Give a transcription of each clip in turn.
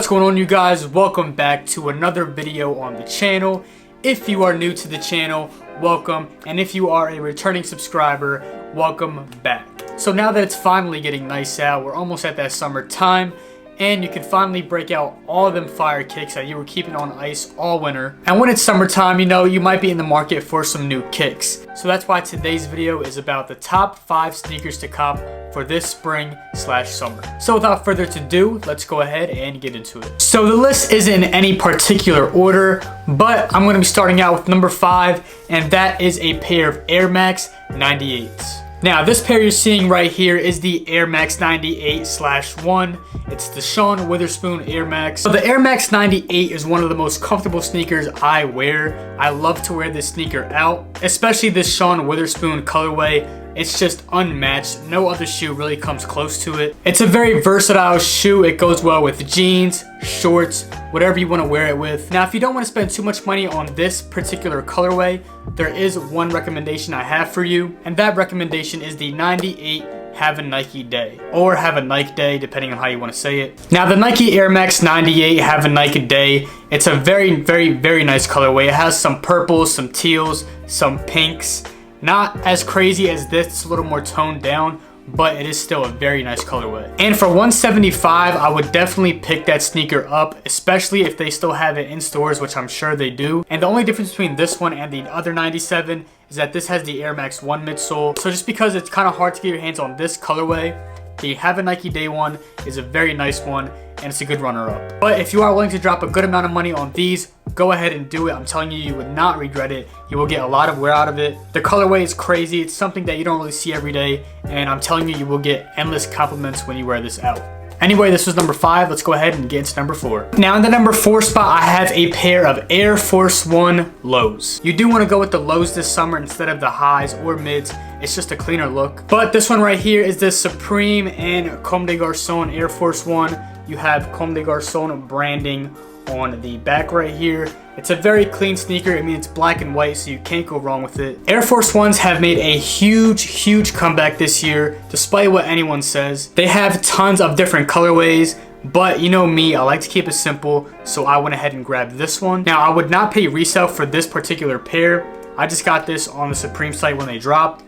What's going on, you guys? Welcome back to another video on the channel. If you are new to the channel, welcome, and if you are a returning subscriber, welcome back. So now that it's finally getting nice out, we're almost at that summer time, and you can finally break out all of them fire kicks that you were keeping on ice all winter. And when it's summertime, you know, you might be in the market for some new kicks. So that's why today's video is about the top 5 sneakers to cop for this spring/summer. So without further ado, let's go ahead and get into it. So the list isn't in any particular order, but I'm going to be starting out with number 5, and that is a pair of Air Max 98s. Now, this pair you're seeing right here is the Air Max 98/1. It's the Sean Wotherspoon Air Max. So the Air Max 98 is one of the most comfortable sneakers I wear. I love to wear this sneaker out, especially this Sean Wotherspoon colorway. It's just unmatched. No other shoe really comes close to it. It's a very versatile shoe. It goes well with jeans, shorts, whatever you want to wear it with. Now, if you don't want to spend too much money on this particular colorway, there is one recommendation I have for you, and that recommendation is the 98 Have a Nike Day, or Have a Nike Day, depending on how you want to say it. Now, the Nike Air Max 98 Have a Nike Day, it's a very nice colorway. It has some purples, some teals, some pinks. Not as crazy as this, it's a little more toned down, but it is still a very nice colorway. And for $175, I would definitely pick that sneaker up, especially if they still have it in stores, which I'm sure they do. And the only difference between this one and the other 97 is that this has the Air Max 1 midsole. So just because it's kind of hard to get your hands on this colorway, the Have a Nike Day one is a very nice one, and it's a good runner-up. But if you are willing to drop a good amount of money on these, go ahead and do it. I'm telling you, you would not regret it. You will get a lot of wear out of it. The colorway is crazy. It's something that you don't really see every day, and I'm telling you, you will get endless compliments when you wear this out. Anyway, this was number 5. Let's go ahead and get into number 4. Now, in the number 4 spot, I have a pair of Air Force 1 lows. You do want to go with the lows this summer instead of the highs or mids. It's just a cleaner look. But this one right here is the Supreme and Comme des Garçons Air Force 1. You have Comme des Garçons branding on the back right here. It's a very clean sneaker. I mean, it's black and white, so you can't go wrong with it. Air Force 1s have made a huge comeback this year, despite what anyone says. They have tons of different colorways, but you know me, I like to keep it simple, so I went ahead and grabbed this one. Now, I would not pay resale for this particular pair. I just got this on the Supreme site when they dropped.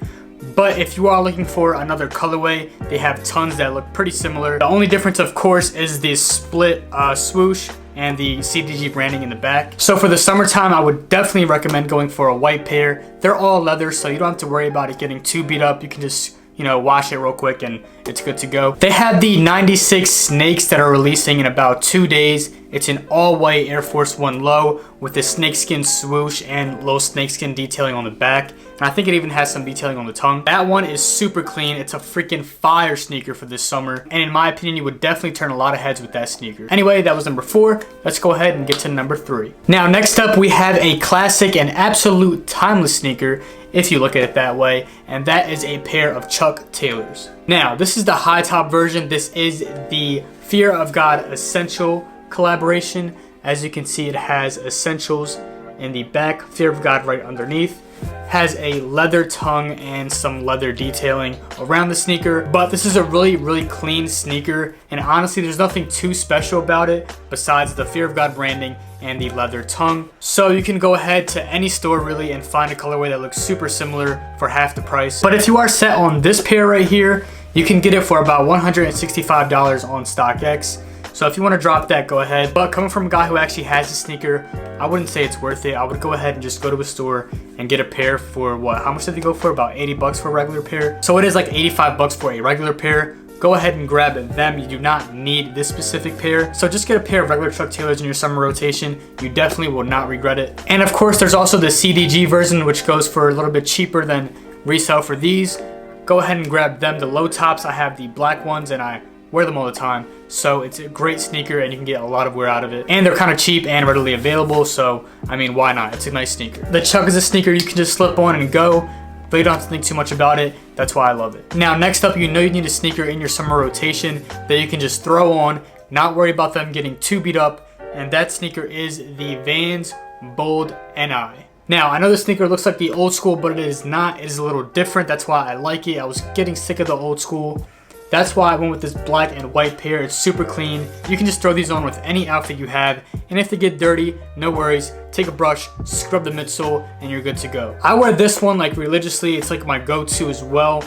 But if you are looking for another colorway, they have tons that look pretty similar. The only difference, of course, is the split swoosh and the CDG branding in the back. So for the summertime, I would definitely recommend going for a white pair. They're all leather, so you don't have to worry about it getting too beat up. You can just, you know, wash it real quick and it's good to go. They have the 96 Snakes that are releasing in about 2 days. It's an all-white Air Force 1 low with the snakeskin swoosh and little snakeskin detailing on the back. And I think it even has some detailing on the tongue. That one is super clean. It's a freaking fire sneaker for this summer. And in my opinion, you would definitely turn a lot of heads with that sneaker. Anyway, that was number 4. Let's go ahead and get to number 3. Now, next up, we have a classic and absolute timeless sneaker, if you look at it that way, and that is a pair of Chuck Taylors. Now, this is the high top version. This is the Fear of God Essential collaboration. As you can see, it has Essentials in the back, Fear of God right underneath. Has a leather tongue and some leather detailing around the sneaker, but this is a really clean sneaker, and honestly, there's nothing too special about it besides the Fear of God branding and the leather tongue. So you can go ahead to any store really and find a colorway that looks super similar for half the price. But if you are set on this pair right here, you can get it for about $165 on StockX. So if you want to drop that, go ahead. But coming from a guy who actually has a sneaker, I wouldn't say it's worth it. I would go ahead and just go to a store and get a pair for what? How much did they go for? About 80 bucks for a regular pair. So it is like 85 bucks for a regular pair. Go ahead and grab them. You do not need this specific pair. So just get a pair of regular Chuck Taylors in your summer rotation. You definitely will not regret it. And of course, there's also the CDG version, which goes for a little bit cheaper than resale for these. Go ahead and grab them. The low tops, I have the black ones and I wear them all the time, so it's a great sneaker and you can get a lot of wear out of it, and they're kind of cheap and readily available, so I mean, why not? It's a nice sneaker. The Chuck is a sneaker you can just slip on and go, but you don't have to think too much about it. That's why I love it. Now, next up, you know you need a sneaker in your summer rotation that you can just throw on, not worry about them getting too beat up, and that sneaker is the Vans Bold NI. Now, I know this sneaker looks like the old school, but it is not. It is a little different. That's why I like it. I was getting sick of the old school. That's why I went with this black and white pair. It's super clean. You can just throw these on with any outfit you have, and if they get dirty, no worries. Take a brush, scrub the midsole, and you're good to go. I wear this one like religiously. It's like my go-to as well.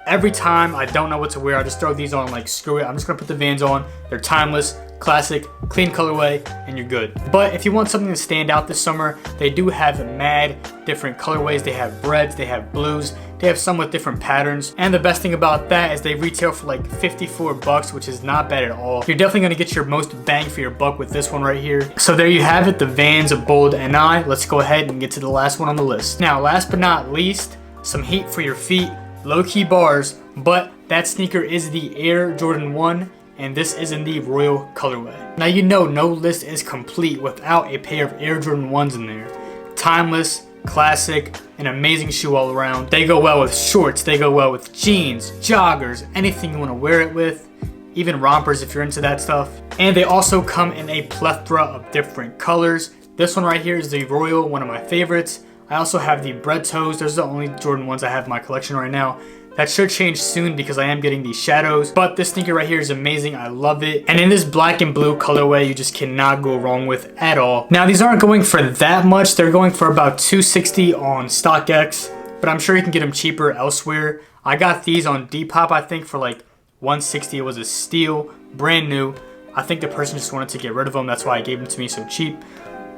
Every time I don't know what to wear, I just throw these on like screw it. I'm just gonna put the Vans on. They're timeless, classic, clean colorway, and you're good. But if you want something to stand out this summer, they do have mad different colorways. They have reds, they have blues, they have some with different patterns. And the best thing about that is they retail for like 54 bucks, which is not bad at all. You're definitely gonna get your most bang for your buck with this one right here. So there you have it, the Vans Bold NI. Let's go ahead and get to the last one on the list. Now, last but not least, some heat for your feet. Low-key bars, but that sneaker is the Air Jordan 1, and this is in the Royal colorway. Now you know no list is complete without a pair of Air Jordan 1s in there. Timeless, classic, an amazing shoe all around. They go well with shorts, they go well with jeans, joggers, anything you want to wear it with, even rompers if you're into that stuff. And they also come in a plethora of different colors. This one right here is the Royal, one of my favorites. I also have the Bread Toes. Those are the only Jordan 1s I have in my collection right now. That should change soon because I am getting these shadows. But this sneaker right here is amazing. I love it. And in this black and blue colorway, you just cannot go wrong with at all. Now, these aren't going for that much. They're going for about $260 on StockX, but I'm sure you can get them cheaper elsewhere. I got these on Depop, I think, for like $160. It was a steal, brand new. I think the person just wanted to get rid of them. That's why I gave them to me so cheap.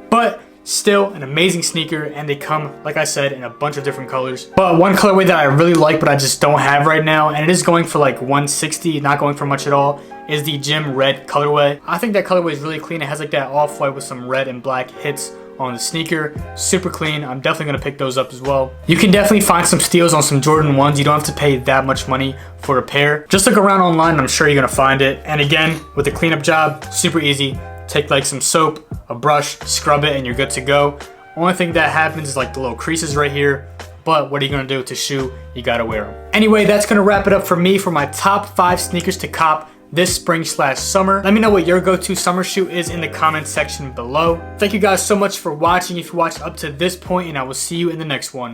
But still an amazing sneaker, and they come, like I said, in a bunch of different colors. But one colorway that I really like but I just don't have right now, and it is going for like $160, not going for much at all, is the Gym Red colorway. I think that colorway is really clean. It has like that off-white with some red and black hits on the sneaker. Super clean. I'm definitely gonna pick those up as well. You can definitely find some steals on some Jordan 1s. You don't have to pay that much money for a pair. Just look around online, I'm sure you're gonna find it. And again, with the cleanup job, super easy. Take like some soap, a brush, scrub it, and you're good to go. Only thing that happens is like the little creases right here, but what are you gonna do with the shoe? You gotta wear them. Anyway, that's gonna wrap it up for me for my top 5 sneakers to cop this spring/summer. Let me know what your go-to summer shoe is in the comments section below. Thank you guys so much for watching if you watched up to this point, and I will see you in the next one.